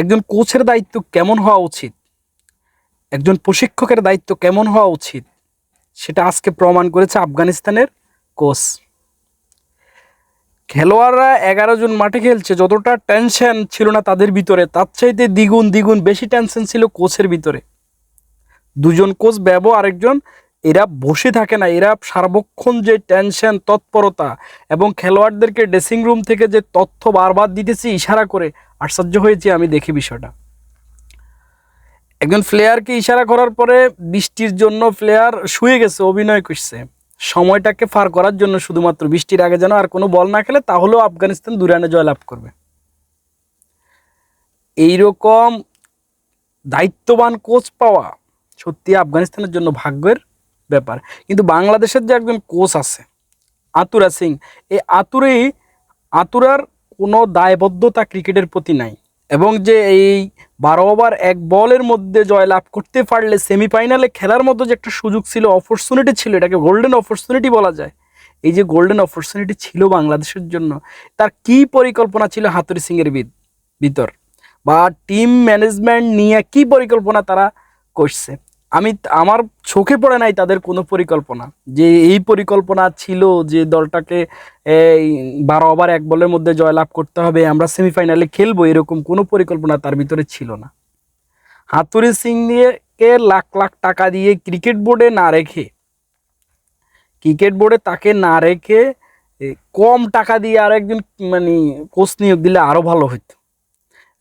একজন কোচের দায়িত্ব কেমন হওয়া উচিত, একজন প্রশিক্ষকের দায়িত্ব কেমন হওয়া উচিত, সেটা আজকে প্রমাণ করেছে আফগানিস্তানের কোচ। খেলোয়াড়রা 11 জন মাঠে খেলছে, যতটা টেনশন ছিল না তাদের ভিতরে, তার চাইতে দ্বিগুণ দ্বিগুণ বেশি টেনশন ছিল কোচের ভিতরে। দুজন কোচ আরেকজন, এরা বসে থাকে না, এরা সার্বক্ষণ যে টেনশন, তৎপরতা এবং খেলোয়াড়দেরকে ড্রেসিং রুম থেকে যে তথ্য বারবার দিতেছি ইশারা করে, আশ্চর্য হয়েছি আমি দেখি বিষয়টা। একজন প্লেয়ারকে ইশারা করার পরে বৃষ্টির জন্য প্লেয়ার শুয়ে গেছে, অভিনয় করছে সময়টাকে পার করার জন্য, শুধুমাত্র বৃষ্টির আগে যেন আর কোনো বল না খেলে, তাহলেও আফগানিস্তান 2 রানে জয়লাভ করবে। এইরকম দায়িত্ববান কোচ পাওয়া সত্যি আফগানিস্তানের জন্য ভাগ্যের ব্যাপার। কিন্তু বাংলাদেশের যে একজন কোচ আছে আতুরা সিং, এই আতুরার কোনো দায়বদ্ধতা ক্রিকেটের প্রতি নাই, এবং যে এই 12 ওভার 1 বলের মধ্যে জয়লাভ করতে পারলে সেমিফাইনালে খেলার মতো যে একটা সুযোগ ছিল, অপরচুনিটি ছিল, এটাকে গোল্ডেন অপরচুনিটি বলা যায়। এই যে গোল্ডেন অপরচুনিটি ছিল বাংলাদেশের জন্য, তার কি পরিকল্পনা ছিল হাতুরি সিংয়ের ভিতর, বা টিম ম্যানেজমেন্ট নিয়ে কি পরিকল্পনা তারা করছে, আমার চোখে পড়ে নাই তাদের কোনো পরিকল্পনা যে এই পরিকল্পনা ছিল যে দলটাকে এই 12 ওভার 1 বলের মধ্যে জয়লাভ করতে হবে, আমরা সেমিফাইনালে খেলবো, এরকম কোনো পরিকল্পনা তার ভিতরে ছিল না। হাতুরি সিং নিয়ে লাখ লাখ টাকা দিয়ে ক্রিকেট বোর্ডে তাকে না রেখে কম টাকা দিয়ে আরেকজন মানে কোচ নিয়োগ দিলে আরো ভালো হতো।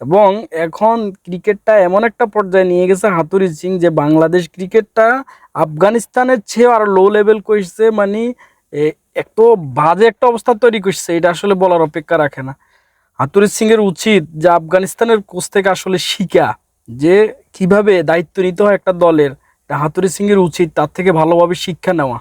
এবং এখন ক্রিকেটটা এমন একটা পর্যায়ে নিয়ে গেছে হাতুরি সিং, যে বাংলাদেশ ক্রিকেটটা আফগানিস্তানের চেয়েও আরো লো লেভেল করছে, মানে এত বাজে একটা অবস্থা তৈরি করছে, এটা আসলে বলার অপেক্ষা রাখে না। হাতুরি সিং এর উচিত যে আফগানিস্তানের কোচ থেকে আসলে শিখা, যে কিভাবে দায়িত্ব নিতে হয় একটা দলের, হাতুরি সিং এর উচিত তার থেকে ভালোভাবে শিক্ষা নেওয়া।